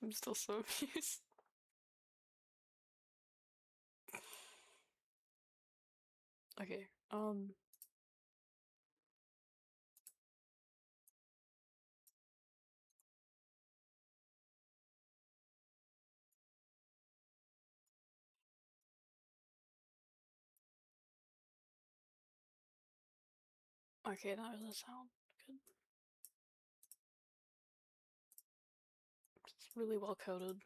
I'm still so amused. Okay, okay, that doesn't sound good. It's really well coded.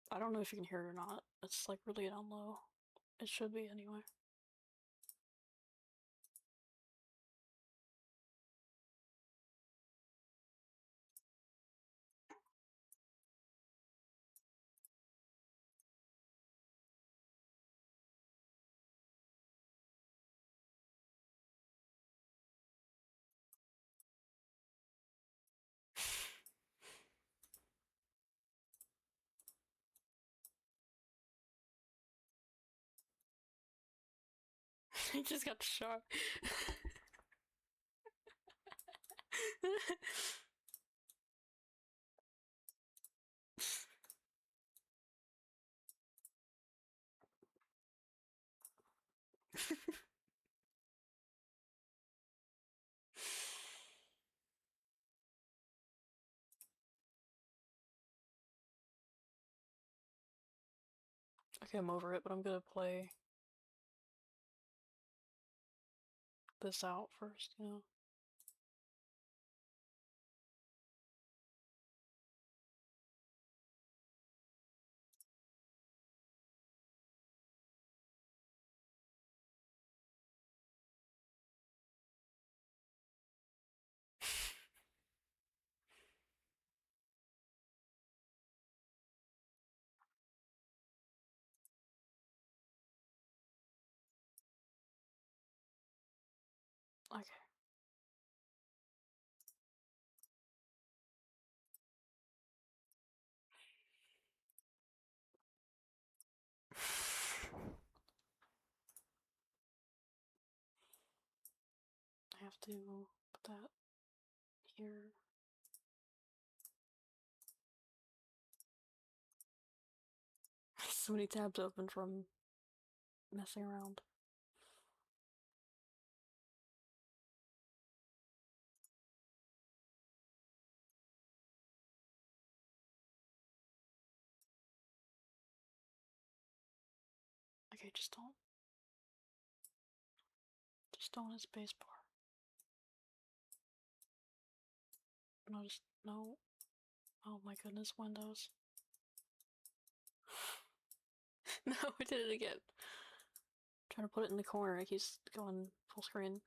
I don't know if you can hear it or not. It's like really down low. It should be anyway. He just got shot. Okay, I'm over it, but I'm gonna play this out first, you know? Okay. I have to put that here. So many tabs open from messing around. Okay, just don't hit spacebar. No, just no. Oh my goodness, Windows. No, I did it again. Trying to put it in the corner. It keeps going full screen.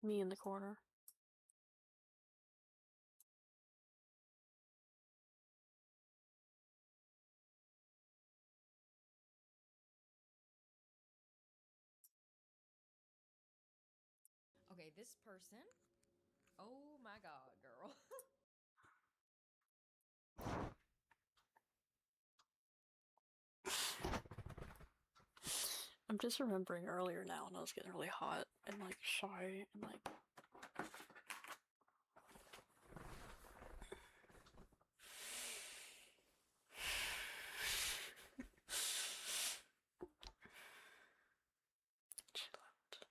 Me in the corner. Okay, this person. Oh my god, girl. I'm just remembering earlier now when I was getting really hot and like shy and like she left.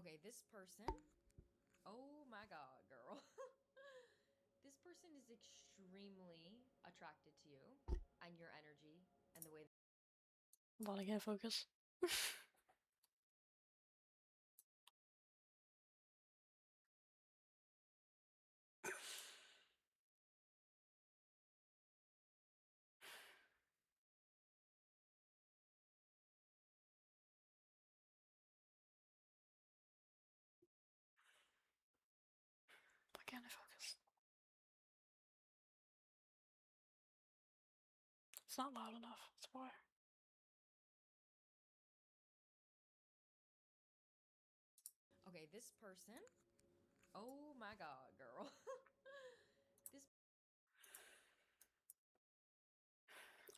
Okay, this person. Oh my god, girl. This person is extremely attracted to you and your energy and the way. Hold on, I can't focus. Why can't I focus? It's not loud enough. That's why. Okay, this person. Oh my god, girl. This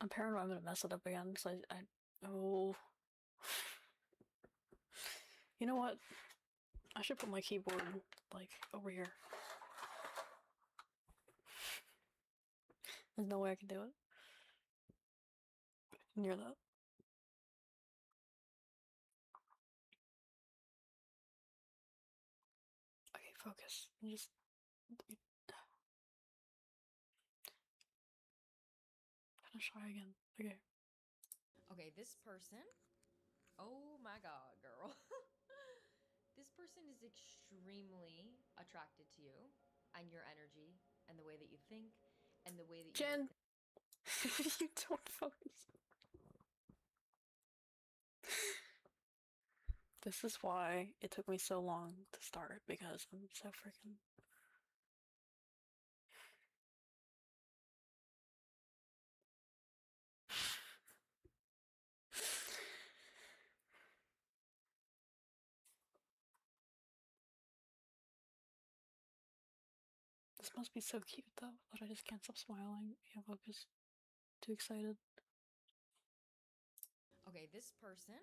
I'm paranoid I'm gonna mess it up again because oh. You know what? I should put my keyboard, like, over here. There's no way I can do it. Near that. Okay, focus. Just... Gonna try again. Okay. Okay, this person. Oh my god, girl. This person is extremely attracted to you and your energy and the way that you think and the way that you Jen! make You don't focus. This is why it took me so long to start, because I'm so freaking... This must be so cute though, that I just can't stop smiling. Yeah, focus. Too excited. Okay, this person.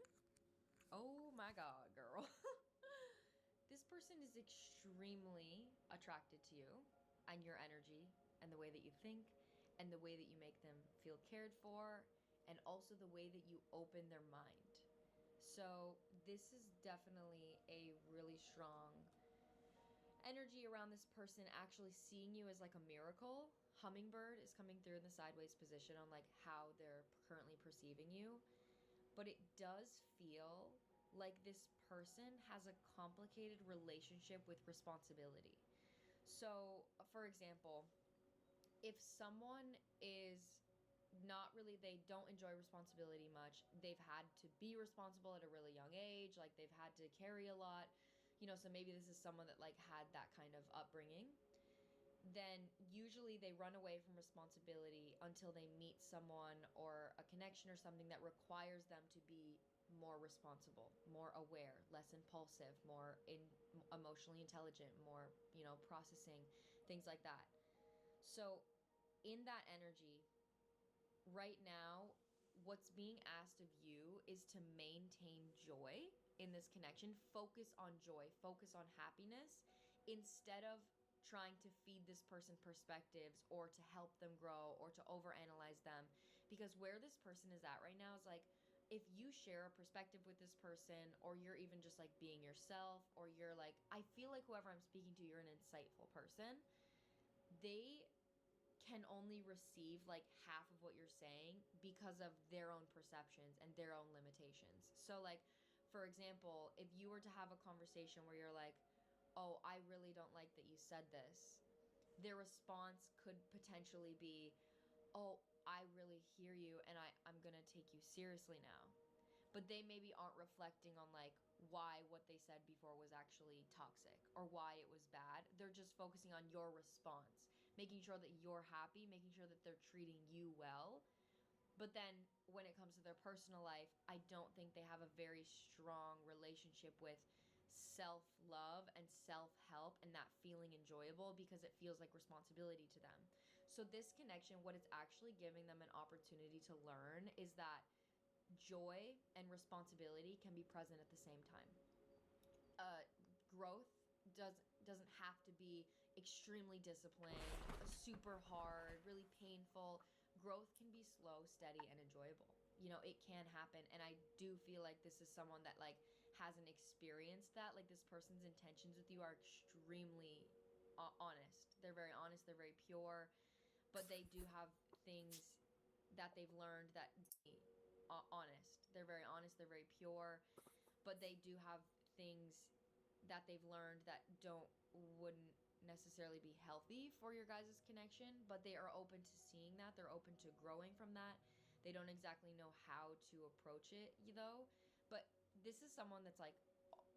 Oh my god, girl. This person is extremely attracted to you and your energy and the way that you think and the way that you make them feel cared for and also the way that you open their mind. So, this is definitely a really strong energy around this person actually seeing you as like a miracle. Hummingbird is coming through in the sideways position on like how they're currently perceiving you, but it does feel like this person has a complicated relationship with responsibility. So, for example, if someone is not really, they don't enjoy responsibility much, they've had to be responsible at a really young age, like they've had to carry a lot, so maybe this is someone that like had that kind of upbringing, then usually they run away from responsibility until they meet someone or a connection or something that requires them to be more responsible, more aware, less impulsive, more emotionally intelligent, more, processing, things like that. So, in that energy, right now, what's being asked of you is to maintain joy in this connection. Focus on joy, focus on happiness instead of trying to feed this person perspectives or to help them grow or to overanalyze them. Because where this person is at right now is like, if you share a perspective with this person, or you're even just like being yourself, or you're like, I feel like whoever I'm speaking to, you're an insightful person, they can only receive like half of what you're saying because of their own perceptions and their own limitations. So, like, for example, if you were to have a conversation where you're like, oh, I really don't like that you said this, their response could potentially be, oh, I really hear you and I'm gonna take you seriously now. But they maybe aren't reflecting on like why what they said before was actually toxic or why it was bad. They're just focusing on your response, making sure that you're happy, making sure that they're treating you well. But then when it comes to their personal life, I don't think they have a very strong relationship with self love and self help and that feeling enjoyable because it feels like responsibility to them. So, this connection, what it's actually giving them an opportunity to learn is that joy and responsibility can be present at the same time. Growth doesn't have to be extremely disciplined, super hard, really painful. Growth can be slow, steady, and enjoyable. It can happen, and I do feel like this is someone that like hasn't experienced that. Like this person's intentions with you are extremely honest. They're very honest. They're very pure, but they do have things that they've learned that honest. They're very honest. They're very pure, but they do have things that they've learned that wouldn't necessarily be healthy for your guys' connection, but they are open to seeing that. They're open to growing from that. They don't exactly know how to approach it, though. But this is someone that's like,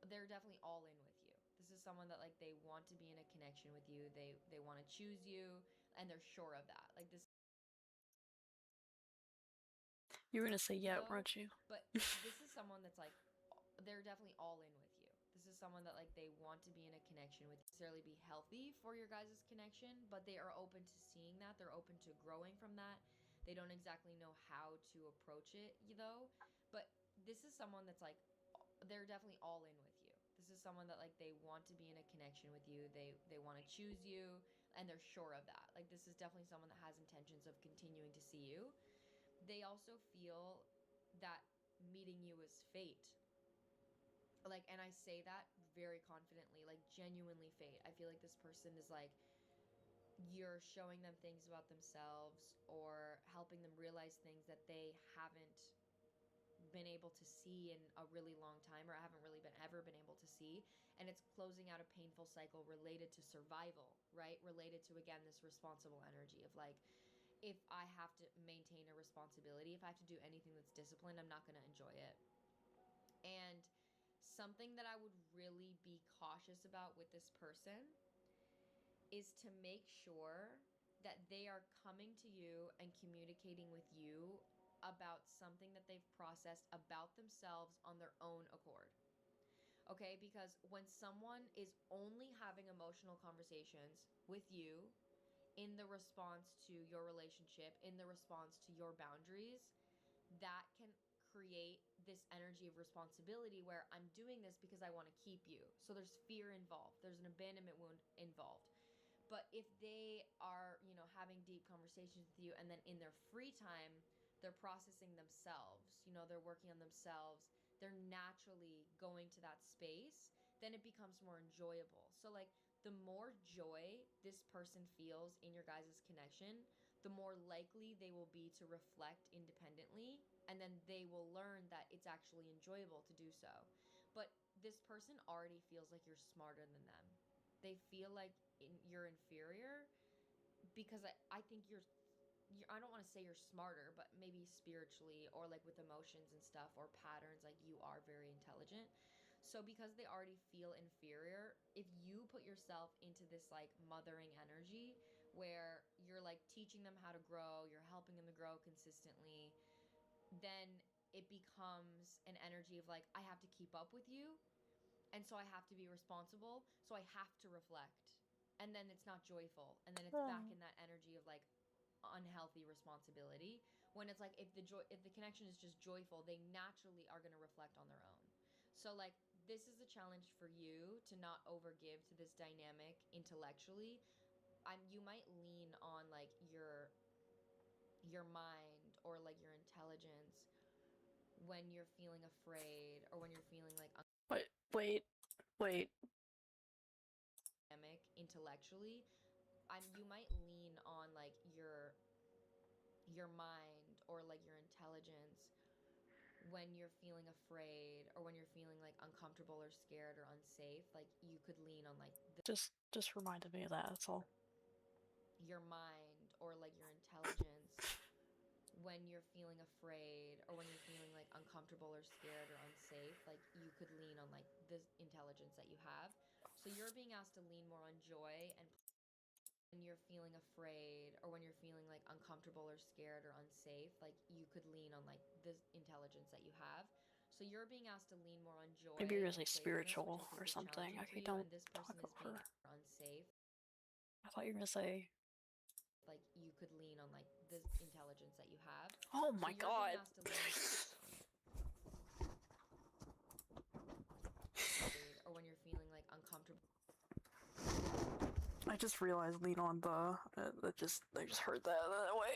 they're definitely all in with you. This is someone that like they want to be in a connection with you. They want to choose you, and they're sure of that. Like this, You were gonna say yeah, though, weren't you? but this is someone that's like, they're definitely all in with you. This is someone that like they want to be in a connection with, necessarily be healthy for your guys' connection, but they are open to seeing that. They're open to growing from that. They don't exactly know how to approach it, though. But this is someone that's like, they're definitely all in with you. This is someone that like they want to be in a connection with you. They want to choose you, and they're sure of that. Like this is definitely someone that has intentions of continuing to see you. They also feel that meeting you is fate. Like, and I say that very confidently, like genuinely fate. I feel like this person is like, you're showing them things about themselves or helping them realize things that they haven't been able to see in a really long time, or haven't really been ever been able to see. And it's closing out a painful cycle related to survival, right? Related to, again, this responsible energy of like, if I have to maintain a responsibility, if I have to do anything that's disciplined, I'm not going to enjoy it. And something that I would really be cautious about with this person is to make sure that they are coming to you and communicating with you about something that they've processed about themselves on their own accord. Okay? Because when someone is only having emotional conversations with you in the response to your relationship, in the response to your boundaries, that can create this energy of responsibility where I'm doing this because I want to keep you. So there's fear involved, there's an abandonment wound involved. But if they are, having deep conversations with you, and then in their free time, they're processing themselves, they're working on themselves, they're naturally going to that space, then it becomes more enjoyable. So, like, the more joy this person feels in your guys' connection, the more likely they will be to reflect independently, and then they will learn that it's actually enjoyable to do so. But this person already feels like you're smarter than them. They feel like you're inferior because I think you're I don't want to say you're smarter, but maybe spiritually or like with emotions and stuff or patterns, like you are very intelligent. So because they already feel inferior, if you put yourself into this like mothering energy where you're like teaching them how to grow, you're helping them to grow consistently, then it becomes an energy of like, I have to keep up with you. And so I have to be responsible. So I have to reflect. And then it's not joyful. And then it's back in that energy of like unhealthy responsibility. When it's like, if the connection is just joyful, they naturally are going to reflect on their own. So like, this is a challenge for you to not overgive to this dynamic intellectually. You might lean on like your mind or like your intelligence when you're feeling afraid or when you're feeling like Wait. dynamic intellectually. You might lean on like your mind or like your intelligence when you're feeling afraid or when you're feeling like uncomfortable or scared or unsafe. Like you could lean on like Just reminded me of that, that's all. your mind or like your intelligence when you're feeling afraid or when you're feeling like uncomfortable or scared or unsafe. Like you could lean on like the intelligence that you have. So you're being asked to lean more on joy, and when you're feeling afraid or when you're feeling like uncomfortable or scared or unsafe, like you could lean on like the intelligence that you have. So you're being asked to lean more on joy Maybe you're gonna and say playfulness, which spiritual I or think is something. challenging for Okay, you, don't and this talk person is being over. unsafe. I thought you were gonna say. Like you could lean on like the intelligence that you have. Oh So my you're god. being asked to lean or when you're feeling like uncomfortable. I just realized lean on the. I just heard that way.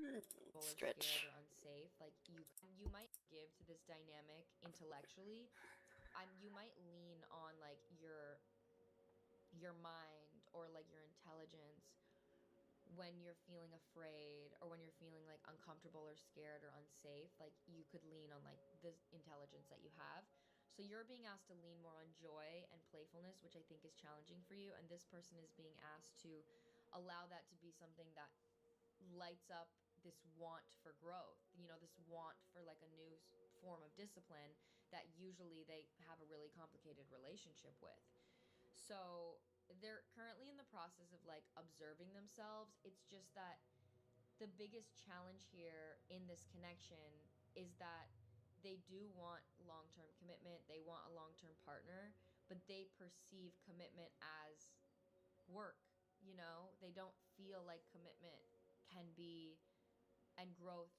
Stretch. Stretch. Or unsafe, like you might give to this dynamic intellectually. You might lean on like your mind or like your intelligence when you're feeling afraid or when you're feeling like uncomfortable or scared or unsafe. Like you could lean on like the intelligence that you have. So you're being asked to lean more on joy and playfulness, which I think is challenging for you, and this person is being asked to allow that to be something that lights up this want for growth, this want for like a new form of discipline that usually they have a really complicated relationship with. So they're currently in the process of like observing themselves. It's just that the biggest challenge here in this connection is that they do want long-term commitment, they want a long-term partner, but they perceive commitment as work, you know? They don't feel like commitment can be, and growth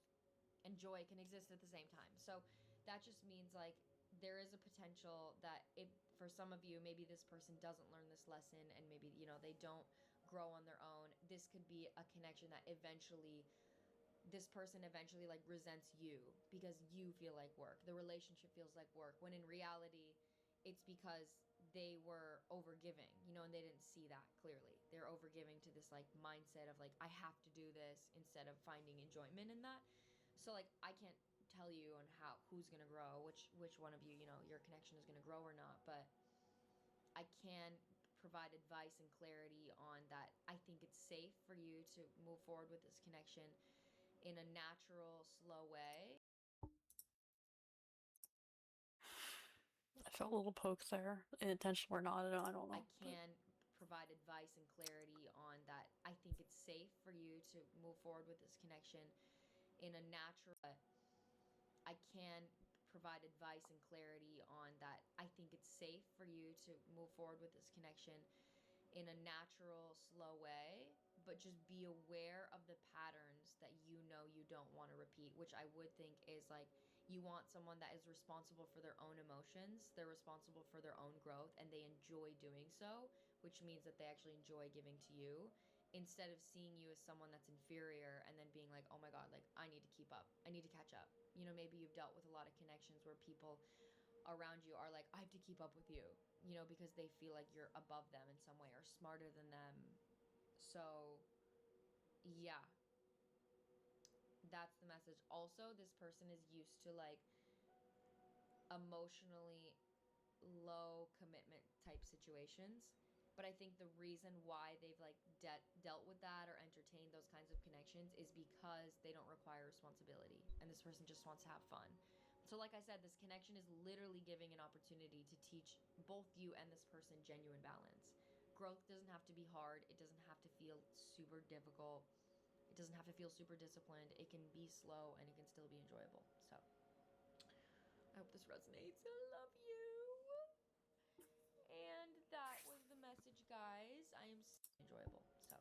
and joy can exist at the same time. So that just means like there is a potential that if for some of you maybe this person doesn't learn this lesson and maybe they don't grow on their own, this could be a connection that eventually this person eventually like resents you because you feel like work. The relationship feels like work when in reality it's because they were overgiving, and they didn't see that clearly. They're overgiving to this like mindset of like I have to do this instead of finding enjoyment in that. So like I can't tell you on who's going to grow, which one of you, your connection is going to grow or not, but I can provide advice and clarity on that. I think it's safe for you to move forward with this connection in a natural, slow way. I felt a little poke there, intentional or not. I don't know. I can provide advice and clarity on that. I think it's safe for you to move forward with this connection in a natural. I can provide advice and clarity on that. I think it's safe for you to move forward with this connection in a natural, slow way, but just be aware of the patterns that you don't want to repeat, which I would think is like you want someone that is responsible for their own emotions, they're responsible for their own growth, and they enjoy doing so, which means that they actually enjoy giving to you instead of seeing you as someone that's inferior and then being like, oh my God, like I need to keep up, I need to catch up. Maybe you've dealt with a lot of connections where people around you are like, I have to keep up with you, because they feel like you're above them in some way or smarter than them. So, yeah, that's the message. Also, this person is used to like emotionally low commitment type situations. But I think the reason why they've like dealt with that or entertained those kinds of connections is because they don't require responsibility and this person just wants to have fun. So like I said, this connection is literally giving an opportunity to teach both you and this person genuine balance. Growth doesn't have to be hard. It doesn't have to feel super difficult. It doesn't have to feel super disciplined. It can be slow and it can still be enjoyable. So I hope this resonates. I love you. And that was the message, guys. I am enjoyable. So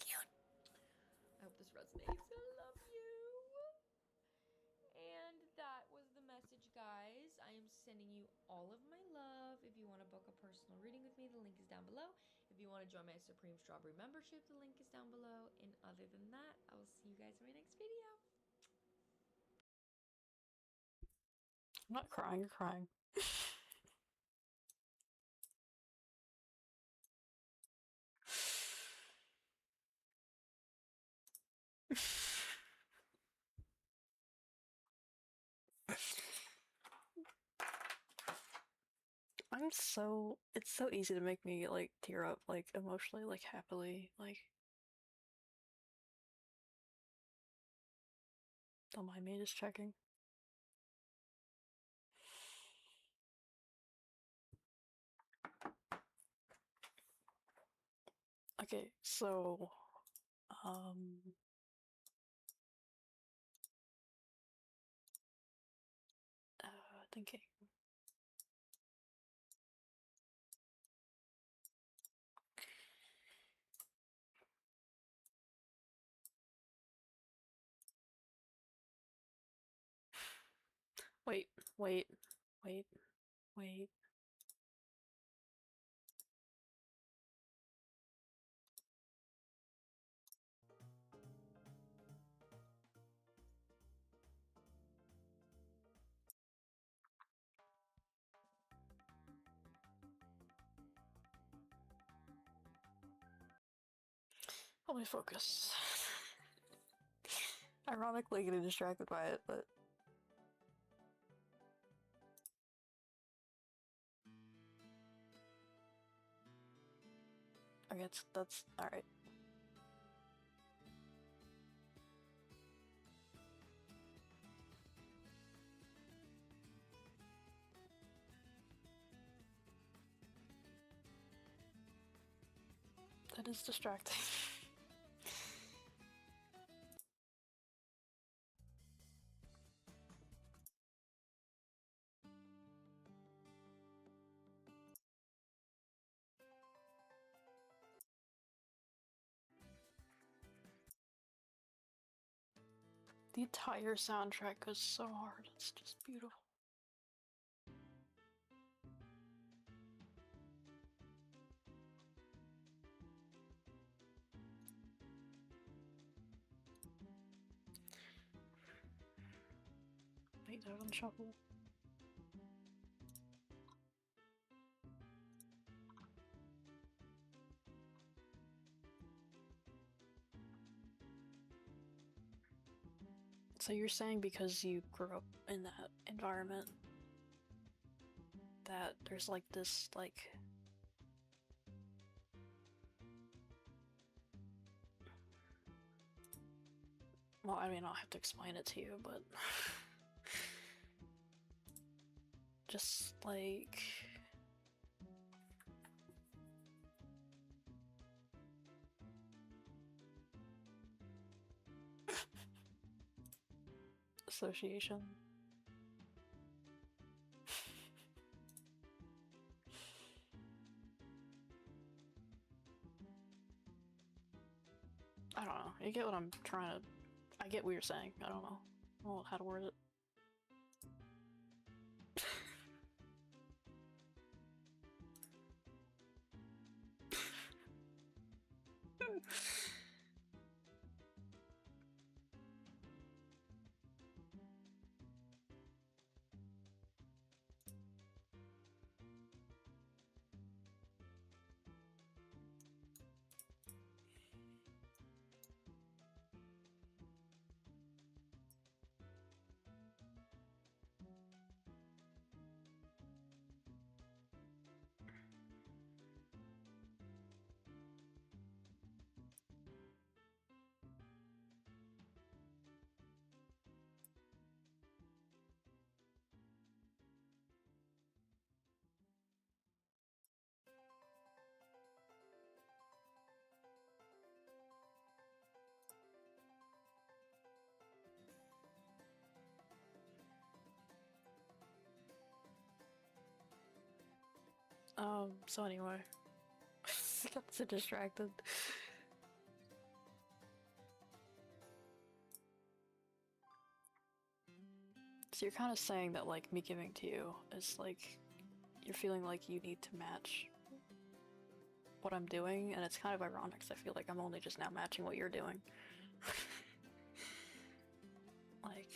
cute. I hope this resonates. I love you. And that was the message, guys. I am sending you all of my love. If you want to book a personal reading with me, the link is down below. If you want to join my Supreme Strawberry membership, the link is down below. And other than that, I will see you guys in my next video. I'm not crying, you're crying. It's so easy to make me like tear up, like emotionally, like happily, like. Don't mind me, just checking. Okay, so, thinking. Wait. Let me focus. Ironically, getting distracted by it, but. Okay, that's alright. That is distracting. The entire soundtrack goes so hard, it's just beautiful. Wait, Devon Shuffle. So you're saying because you grew up in that environment that there's like this, like... Well, I mean, I'll have to explain it to you, but... just like... association. I don't know. You get what I'm trying to... I get what you're saying. I don't know. I don't know how to word it. So anyway. I got so distracted. So you're kind of saying that, like, me giving to you is, like, you're feeling like you need to match what I'm doing, and it's kind of ironic because I feel like I'm only just now matching what you're doing. Like...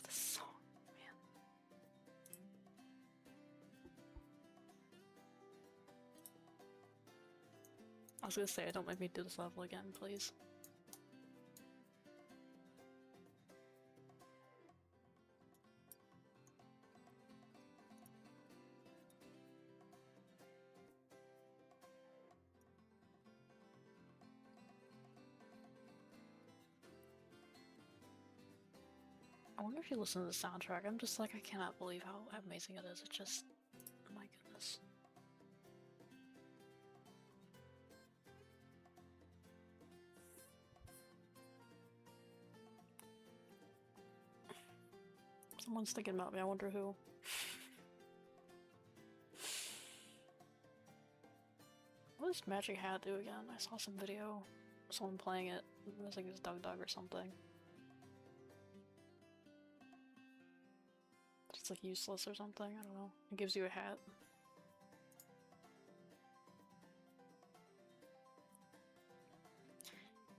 this song, man. I was gonna say, don't make me do this level again, please. I wonder if you listen to the soundtrack. I'm just like, I cannot believe how amazing it is. It just... oh my goodness. Someone's thinking about me, I wonder who. What does Magic Hat do again? I saw some video, someone playing it. It was like it was Doug Doug or something. It's like useless or something, I don't know. It gives you a hat.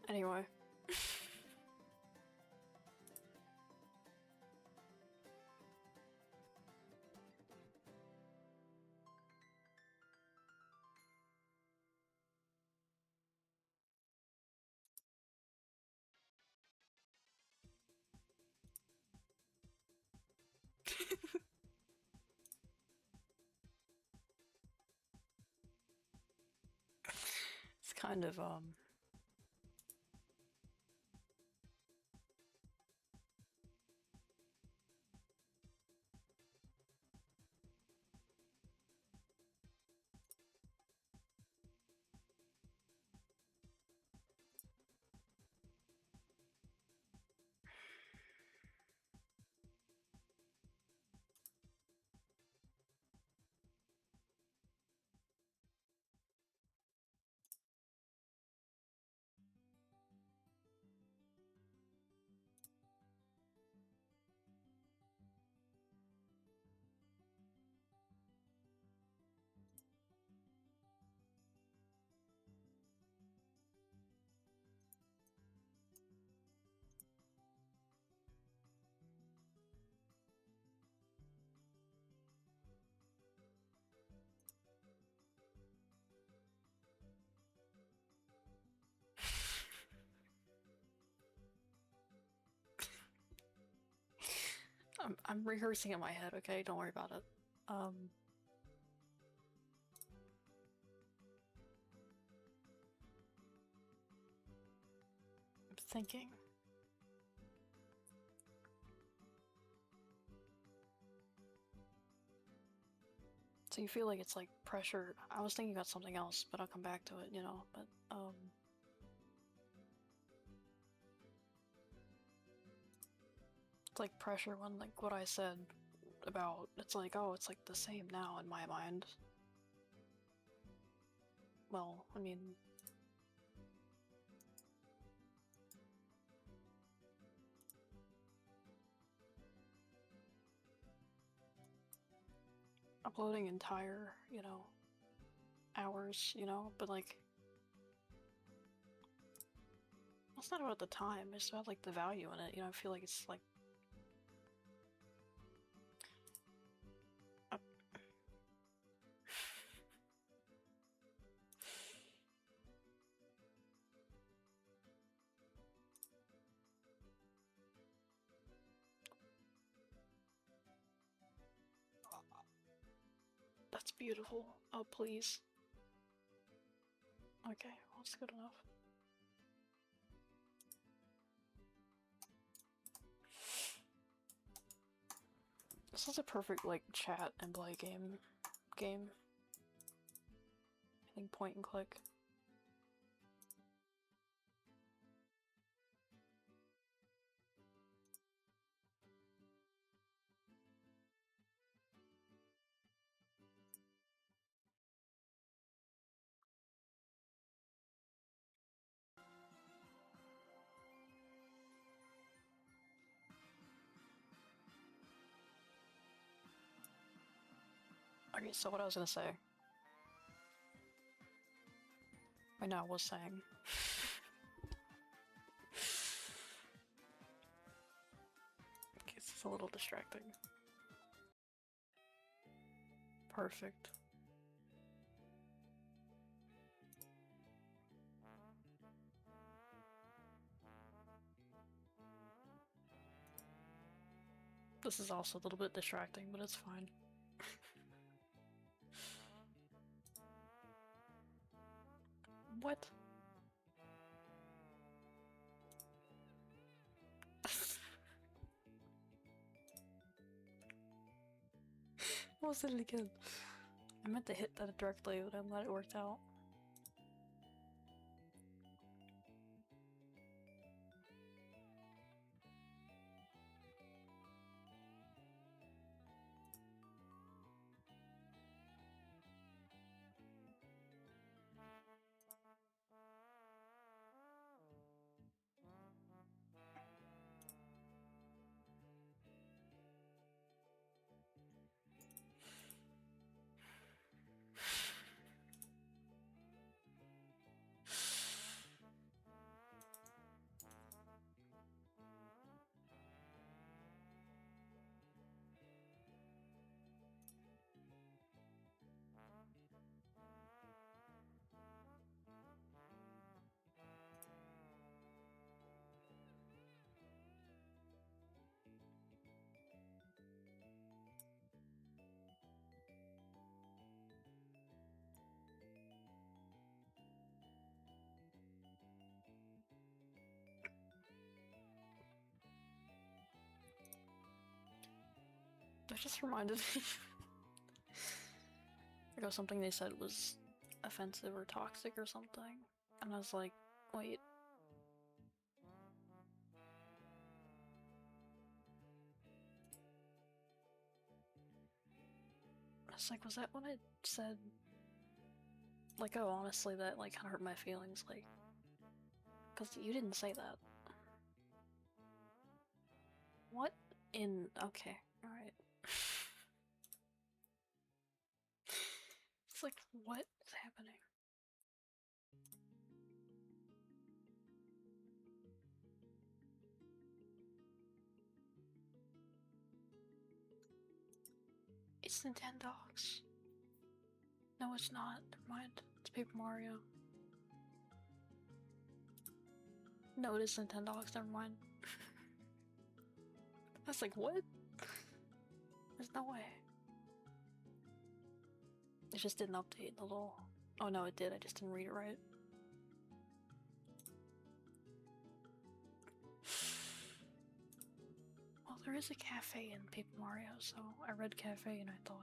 Anyway. It's kind of, I'm rehearsing in my head, okay? Don't worry about it. I'm thinking. So you feel like it's like pressure. I was thinking about something else, but I'll come back to it, you know, but it's like pressure when like what I said about it's like, oh, it's like the same now in my mind. Well, I mean, uploading entire, you know, hours, you know, but like it's not about the time, it's about like the value in it, you know. I feel like it's like that's beautiful. Oh, please. Okay, well, that's good enough. This is a perfect like chat and play game. I think point and click. Okay, so what I was gonna say. Right now I was saying. Okay, this is a little distracting. Perfect. This is also a little bit distracting, but it's fine. What? What was it again? I meant to hit that directly, but I'm glad it worked out. That just reminded me of something they said was offensive or toxic or something. And I was like, wait. I was like, was that what I said? Like, oh, honestly, that like kind of hurt my feelings, like, because you didn't say that. What in? Okay, alright. It's like, what is happening? It's Nintendogs. No, it's not. Never mind. It's Paper Mario. No, it is Nintendogs. Never mind. I was like, what? There's no way. It just didn't update the little... Oh no, it did, I just didn't read it right. Well, there is a cafe in Paper Mario, so I read cafe and I thought...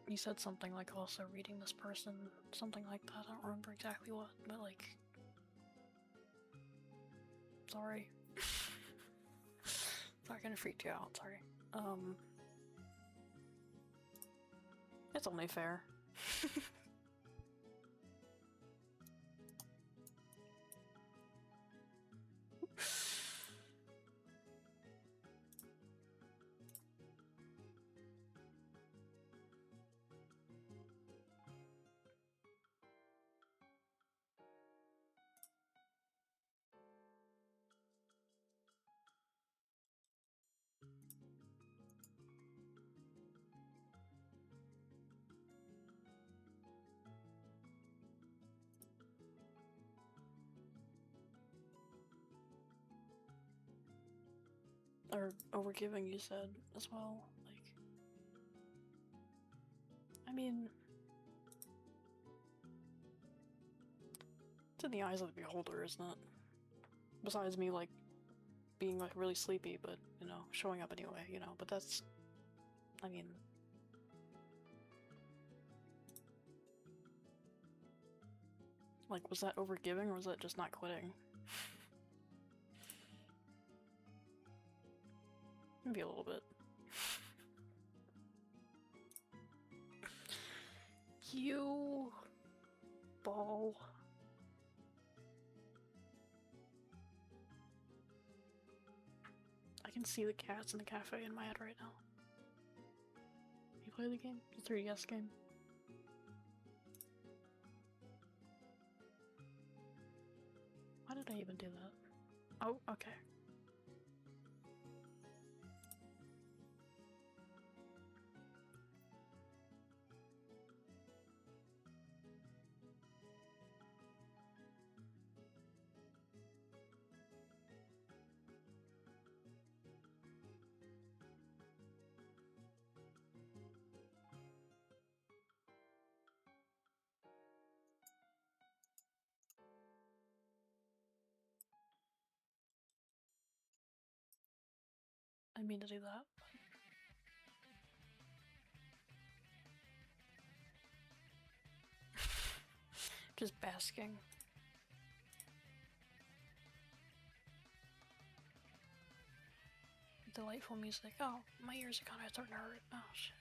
You said something like also reading this person, something like that. I don't remember exactly what, but like... Sorry. Not gonna freak you out, sorry. It's only fair. Or overgiving, you said, as well. Like... I mean... It's in the eyes of the beholder, isn't it? Besides me, like, being, like, really sleepy, but, you know, showing up anyway, you know, but that's... I mean... Like, was that overgiving, or was that just not quitting? Maybe a little bit. You... ball. I can see the cats in the cafe in my head right now. You play the game? The 3DS game? Why did I even do that? Oh, okay. I mean to do that. Just basking. Delightful music. Oh, my ears are kinda starting to hurt. Oh shit.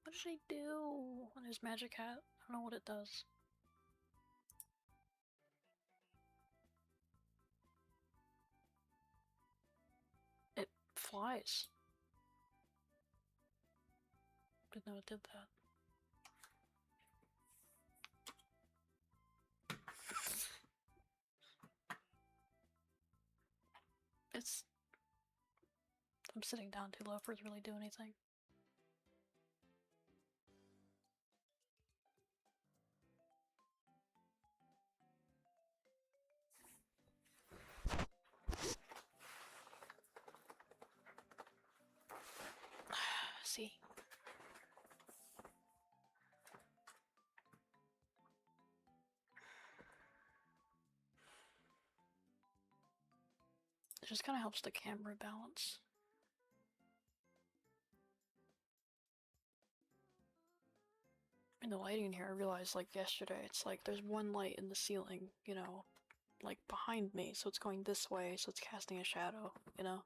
What did I do? When there's Magic Hat? I don't know what it does. It flies. Didn't know it did that. It's... I'm sitting down too low for it to really do anything. See? It just kind of helps the camera balance. And the lighting in here, I realized like yesterday, it's like there's one light in the ceiling, you know, like behind me, so it's going this way, so it's casting a shadow, you know?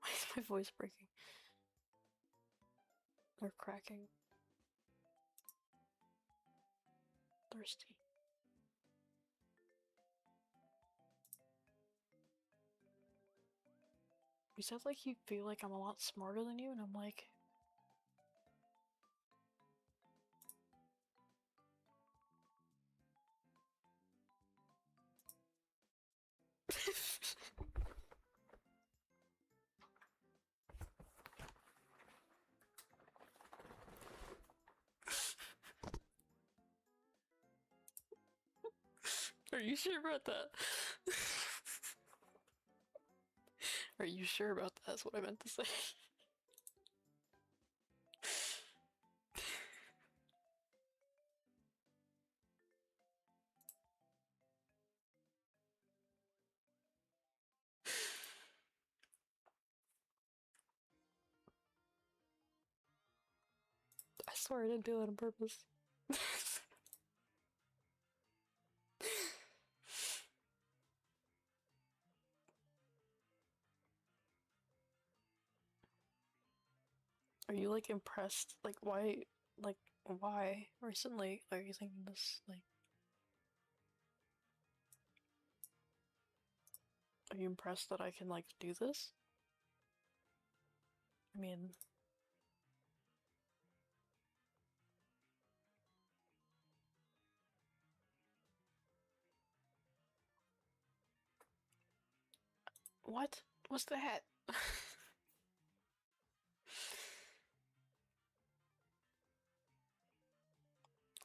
Why is my voice breaking? Or cracking? Thirsty. You said like you feel like I'm a lot smarter than you, and I'm like... Are you sure about that? Are you sure about that? That's what I meant to say. I swear I didn't do that on purpose. Are you like impressed? Like why? Like why recently are you thinking this? Like, are you impressed that I can like do this? I mean, what was that?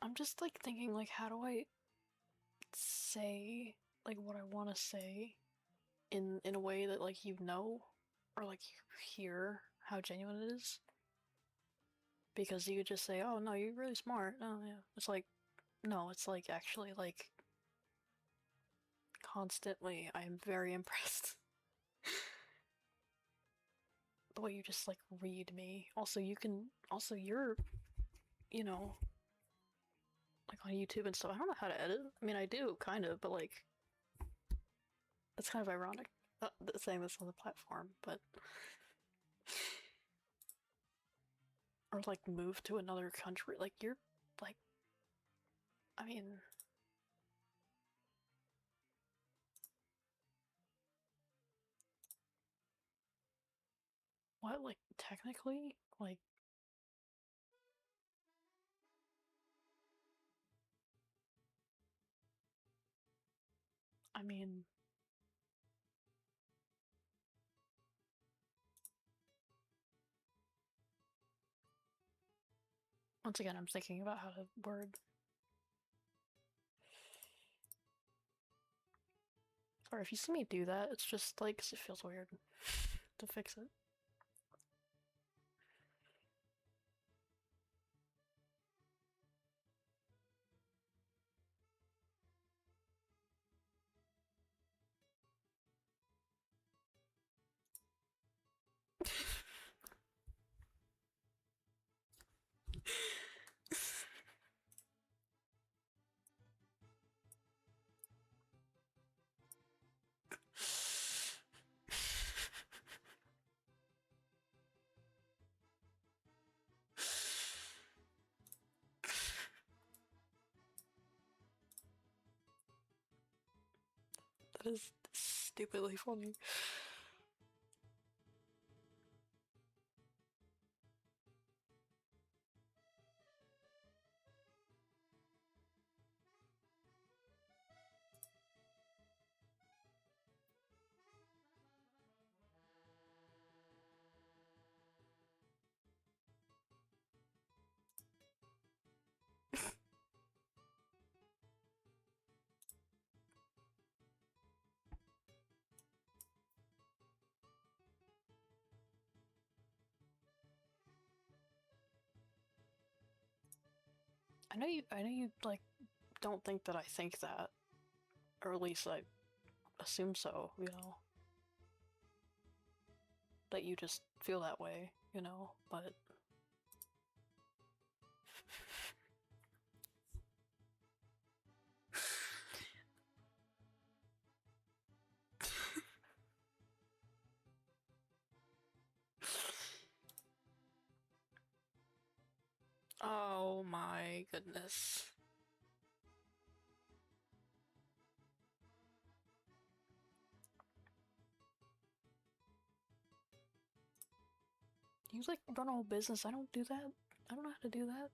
I'm just like thinking like how do I say like what I want to say in a way that like you know or like you hear how genuine it is, because you could just say, oh no, you're really smart. Oh yeah, it's like no, it's like actually like constantly I am very impressed. The way you just like read me. Also you can also you're, you know, like on YouTube and stuff. I don't know how to edit. I mean I do kind of, but like it's kind of ironic saying this on the platform, but or like move to another country. Like you're like, I mean, what, like technically, like I mean, once again I'm thinking about how to word. Or if you see me do that, it's just like 'cause it feels weird to fix it. That is stupidly funny. I know you like don't think that I think that, or at least I assume so, you know. That you just feel that way, you know, but goodness. You like run a whole business. I don't do that. I don't know how to do that.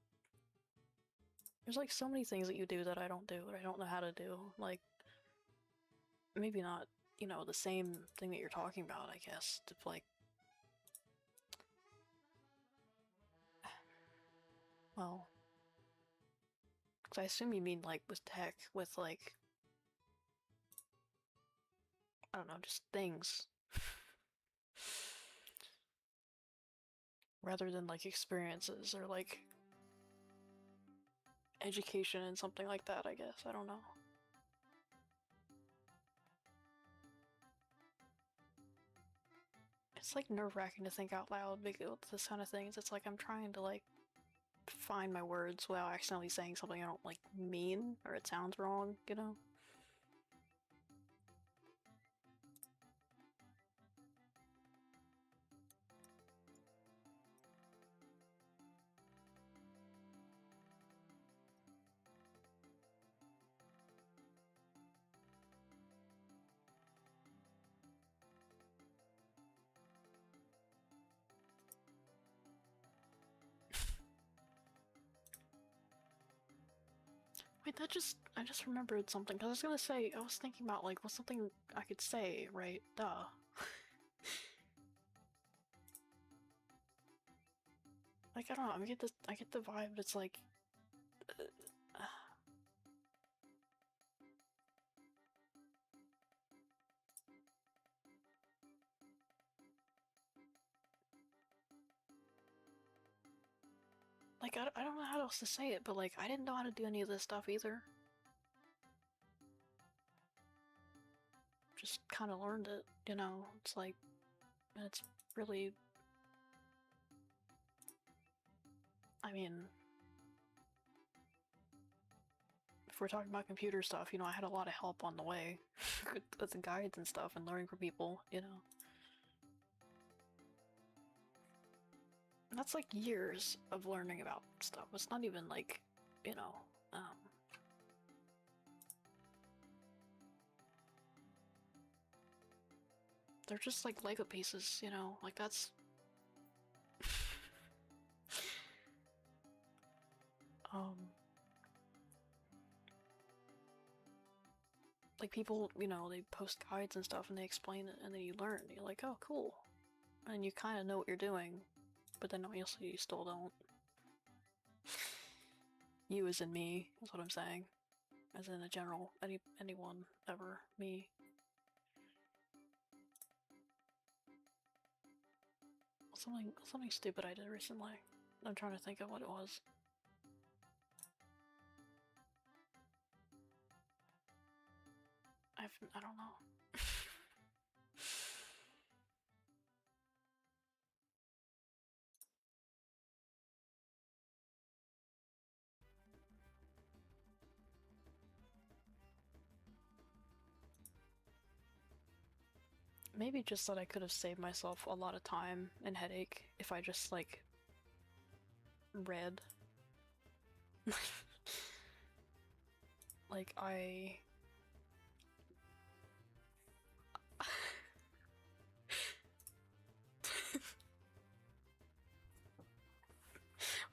There's like so many things that you do that I don't do, that I don't know how to do. Like, maybe not, you know, the same thing that you're talking about, I guess. Like, well, because I assume you mean like with tech, with like, I don't know, just things. Rather than like experiences or like education and something like that, I guess. I don't know. It's like nerve-wracking to think out loud because with this kind of things. It's like I'm trying to like find my words without accidentally saying something I don't like mean or it sounds wrong, you know? Wait, I just remembered something, because I was gonna say, I was thinking about, like, what's something I could say, right? Duh. Like, I don't know, I get the vibe that's like, uh, like, I don't know how else to say it, but like, I didn't know how to do any of this stuff either. Just kind of learned it, you know? It's like, and it's really, I mean, if we're talking about computer stuff, you know, I had a lot of help on the way with the guides and stuff and learning from people, you know? And that's like years of learning about stuff. It's not even like, you know, they're just like Lego pieces, you know? Like that's um like people, you know, they post guides and stuff and they explain it and then you learn. You're like, oh cool. And you kind of know what you're doing, but then obviously you still don't. You as in me, is what I'm saying. As in a general, anyone ever, me. Something stupid I did recently. I'm trying to think of what it was. I don't know. Maybe just that I could have saved myself a lot of time and headache if I just like read. Like I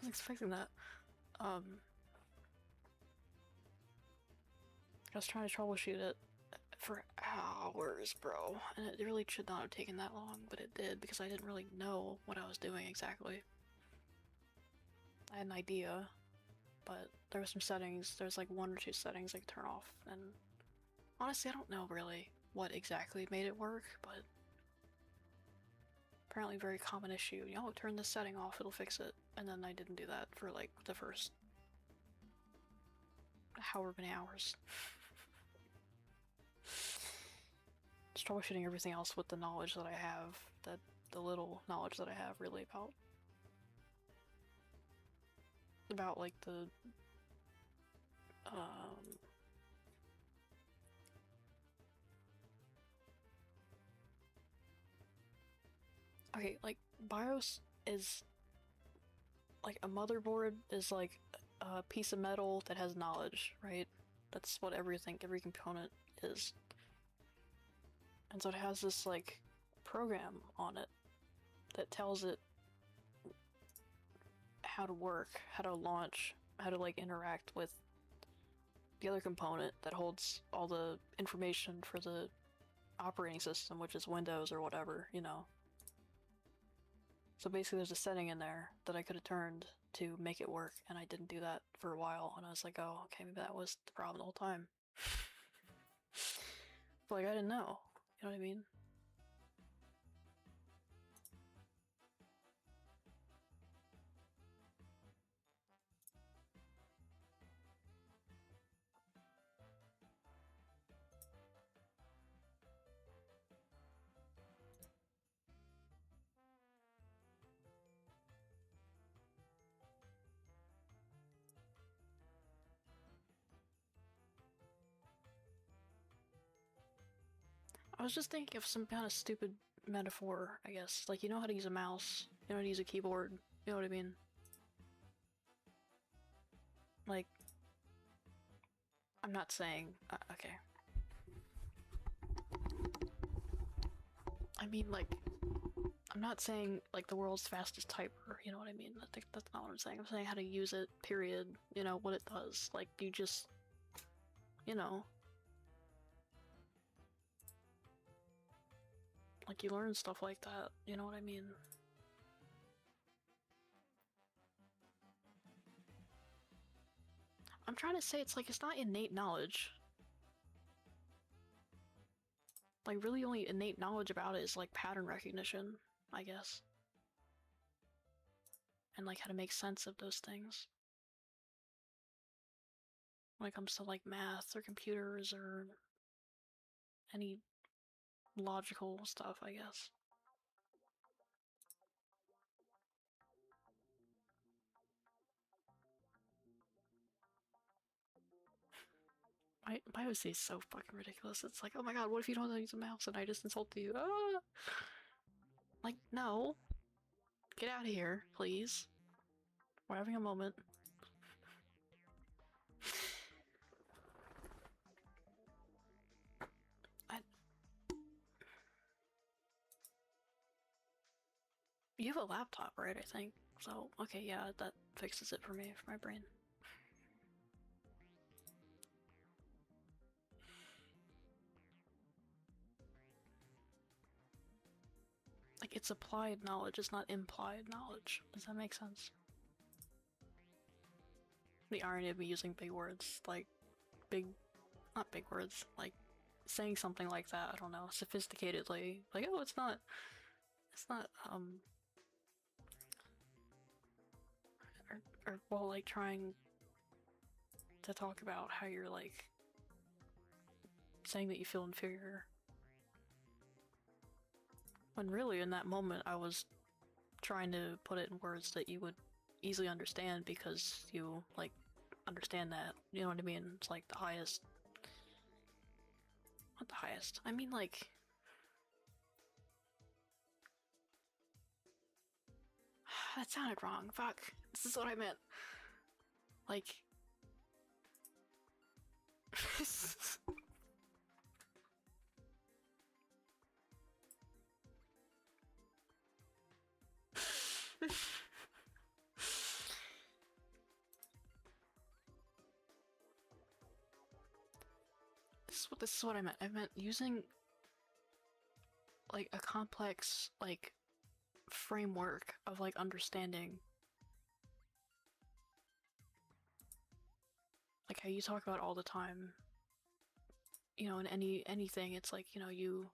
was expecting that. I was trying to troubleshoot it for hours, bro, and it really should not have taken that long, but it did because I didn't really know what I was doing exactly. I had an idea, but there were some settings, there's like one or two settings I could turn off, and honestly I don't know really what exactly made it work, but apparently very common issue. You know, turn this setting off, it'll fix it, and then I didn't do that for like the first however many hours. Just troubleshooting everything else with the knowledge that I have, that the little knowledge that I have really about like the okay, like BIOS is like a motherboard is like a piece of metal that has knowledge, right? That's what every component is. And so it has this, like, program on it that tells it how to work, how to launch, how to, like, interact with the other component that holds all the information for the operating system, which is Windows or whatever, you know. So basically there's a setting in there that I could have turned to make it work, and I didn't do that for a while, and I was like, oh, okay, maybe that was the problem the whole time. But, like, I didn't know. You know what I mean? I was just thinking of some kind of stupid metaphor, I guess. Like, you know how to use a mouse, you know how to use a keyboard, you know what I mean? Like, I'm not saying, okay. I mean, like, I'm not saying, like, the world's fastest typer, you know what I mean? I think that's not what I'm saying. I'm saying how to use it, period. You know, what it does. Like, you just, you know. Like, you learn stuff like that, you know what I mean? I'm trying to say it's like, it's not innate knowledge. Like, really only innate knowledge about it is, like, pattern recognition, I guess. And, like, how to make sense of those things. When it comes to, like, math or computers or any logical stuff, I guess. My OC is so fucking ridiculous. It's like, oh my god, what if you don't know how to use a mouse and I just insulted you? Ah! Like, no. Get out of here, please. We're having a moment. You have a laptop, right, I think? So, okay, yeah, that fixes it for me, for my brain. Like, it's applied knowledge, it's not implied knowledge. Does that make sense? The irony of me using big words, like, not big words, like, saying something like that, I don't know, sophisticatedly, like, oh, it's not, or well, like, trying to talk about how you're, like, saying that you feel inferior. When really, in that moment, I was trying to put it in words that you would easily understand because you, like, understand that. You know what I mean? It's like the highest. Not the highest. I mean, like. That sounded wrong. Fuck. This is what I meant. Like. This is what I meant. I meant using, like, a complex, like, framework of, like, understanding. Like how you talk about all the time. You know, in anything, it's like, you know, you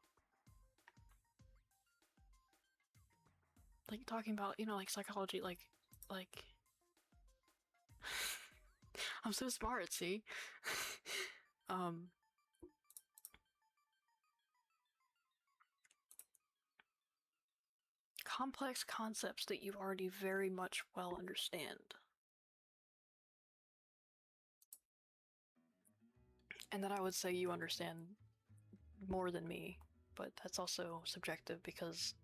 like talking about, you know, like psychology, like I'm so smart, see? Complex concepts that you already very much well understand. And that I would say you understand more than me, but that's also subjective because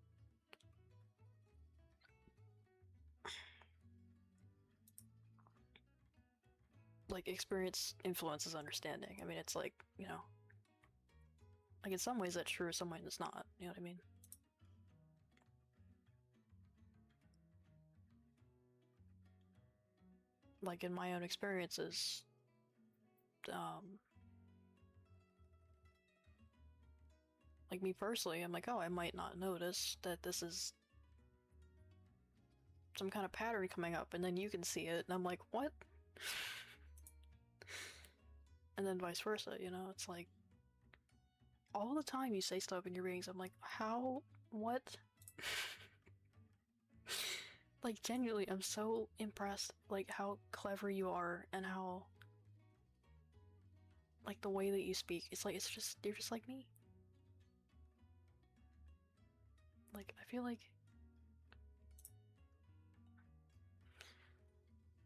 like experience influences understanding. I mean, it's like, you know, like in some ways that's true, some ways it's not. You know what I mean? Like in my own experiences, like me personally, I'm like, oh, I might not notice that this is some kind of pattern coming up, and then you can see it, and I'm like, what? And then vice versa, you know? It's like, all the time you say stuff in your readings, I'm like, how? What? Like, genuinely, I'm so impressed, like, how clever you are, and how, like, the way that you speak, it's like, it's just, you're just like me. Like, I feel like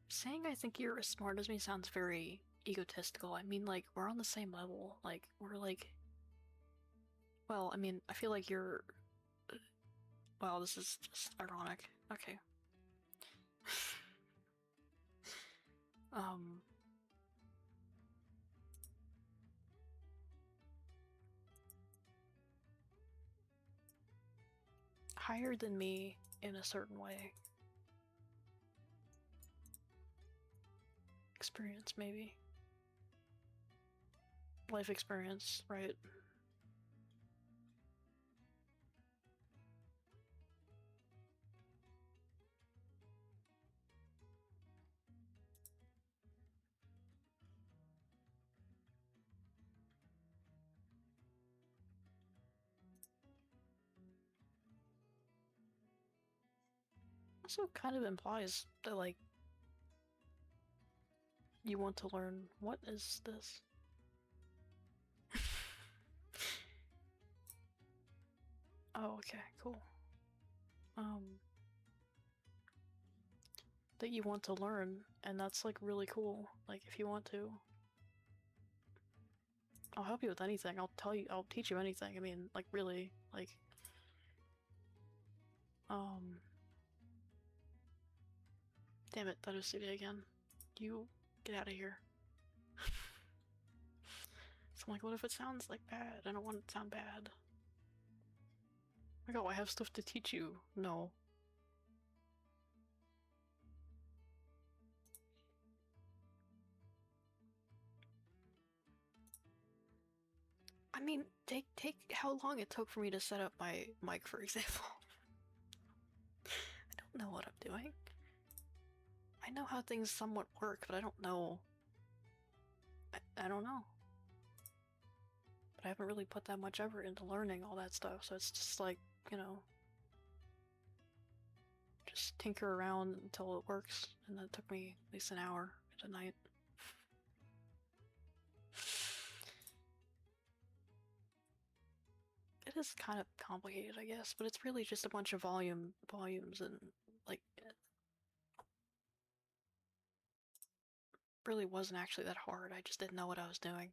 saying I think you're as smart as me sounds very egotistical. I mean, like, we're on the same level. Like, we're like, well, I mean, I feel like you're. Well, this is just ironic. Okay. um. Higher than me in a certain way. Experience, maybe. Life experience, right? Also, kind of implies that, like, you want to learn what is this? Oh, okay, cool. That you want to learn, and that's like really cool. Like, if you want to, I'll help you with anything. I'll tell you, I'll teach you anything. I mean, like, really, like, damn it, that is CD again. You get out of here. So I'm like, what if it sounds like bad? I don't want it to sound bad. Like, oh, I have stuff to teach you. No. I mean, take how long it took for me to set up my mic, for example. I don't know what I'm doing. I know how things somewhat work, but I don't know. I don't know. But I haven't really put that much effort into learning all that stuff, so it's just like, you know, just tinker around until it works, and that took me at least an hour tonight. It is kind of complicated, I guess, but it's really just a bunch of volumes and, like, it really wasn't actually that hard. I just didn't know what I was doing.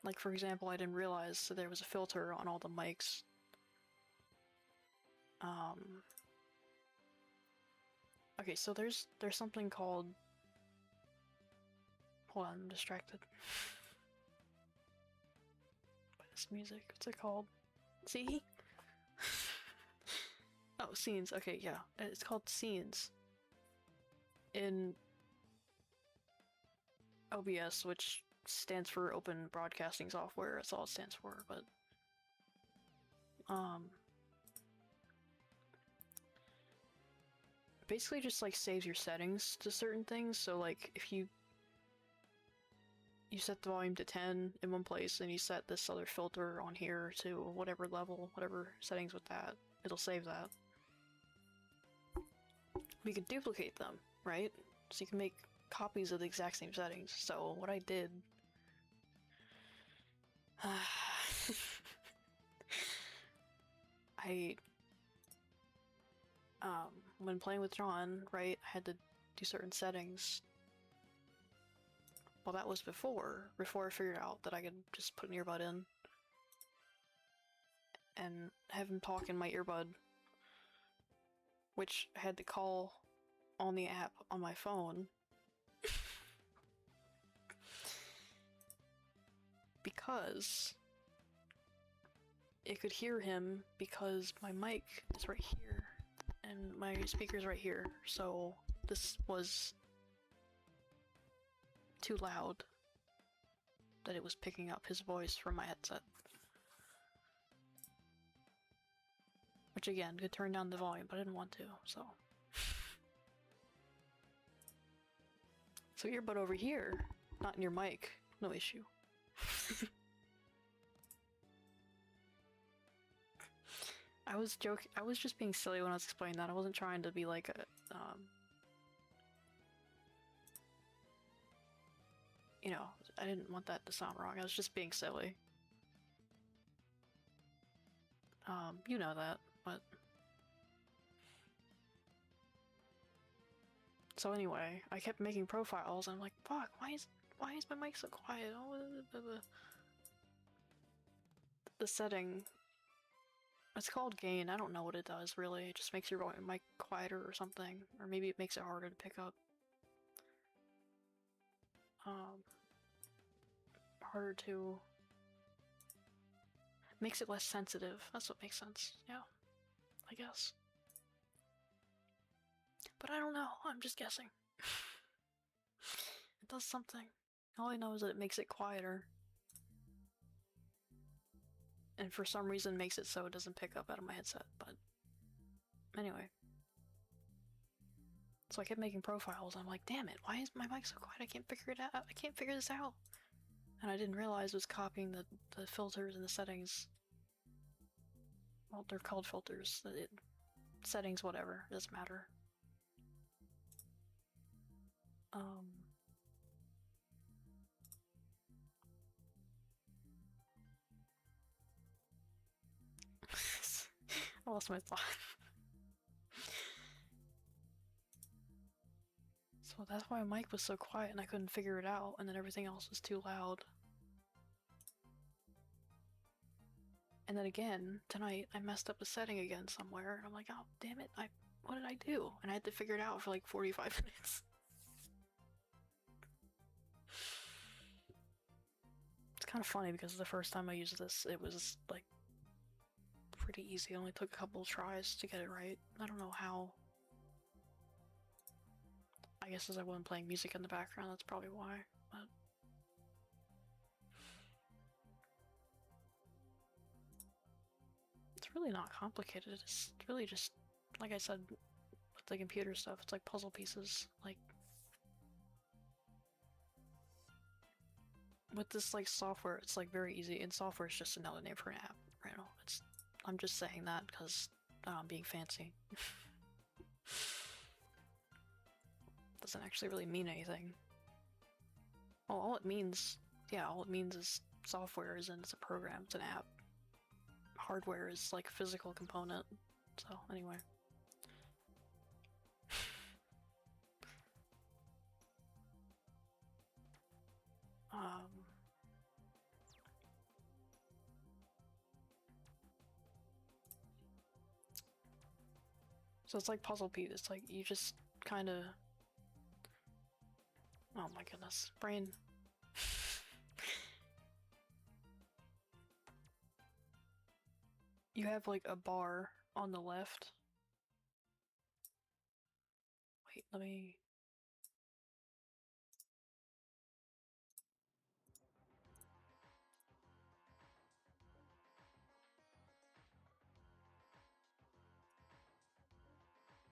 Like, for example, I didn't realize that there was a filter on all the mics. Okay, so there's something called. Hold on, I'm distracted. By this music, what's it called? See? Oh, scenes. Okay, yeah, it's called scenes in OBS, which stands for Open Broadcasting Software. That's all it stands for, but basically just like saves your settings to certain things. So like if you set the volume to 10 in one place and you set this other filter on here to whatever level, whatever settings with that, it'll save that. We can duplicate them, right? So you can make copies of the exact same settings. So what I did I when playing with John, right, I had to do certain settings. Well, that was before I figured out that I could just put an earbud in and have him talk in my earbud, which I had to call on the app on my phone because it could hear him because my mic is right here and my speaker's right here, so this was too loud that it was picking up his voice from my headset. Which again, could turn down the volume, but I didn't want to, so. So earbud over here, not in your mic, no issue. I was joking, I was just being silly when I was explaining that. I wasn't trying to be like a, you know, I didn't want that to sound wrong, I was just being silly. You know that, but... So anyway, I kept making profiles, and I'm like, fuck, why is my mic so quiet? Oh, the setting... It's called gain, I don't know what it does, really. It just makes your mic quieter or something. Or maybe it makes it harder to pick up. Harder to... Makes it less sensitive. That's what makes sense, yeah. I guess. But I don't know, I'm just guessing. It does something. All I know is that it makes it quieter. And for some reason makes it so it doesn't pick up out of my headset, but... Anyway. So I kept making profiles, and I'm like, damn it, why is my mic so quiet? I can't figure it out. I can't figure this out. And I didn't realize it was copying the filters and the settings. Well, they're called filters. Settings, whatever, it doesn't matter. I lost my thought. So that's why my mic was so quiet and I couldn't figure it out, and then everything else was too loud. And then again, tonight, I messed up a setting again somewhere, and I'm like, oh, damn it, what did I do? And I had to figure it out for like 45 minutes. It's kind of funny because the first time I used this, it was like pretty easy. It only took a couple of tries to get it right. I don't know how. I guess as I wasn't playing music in the background, that's probably why, but... It's really not complicated, it's really just, like I said, with the computer stuff, it's like puzzle pieces, like... With this, like, software, it's like very easy, and software is just another name for an app, right? I'm just saying that because I'm being fancy. Doesn't actually really mean anything. Well, all it means is software is it's a program, it's an app. Hardware is like a physical component. So, anyway. So it's like puzzle piece, it's like you just kinda... Oh my goodness, brain. You have like a bar on the left. Wait, let me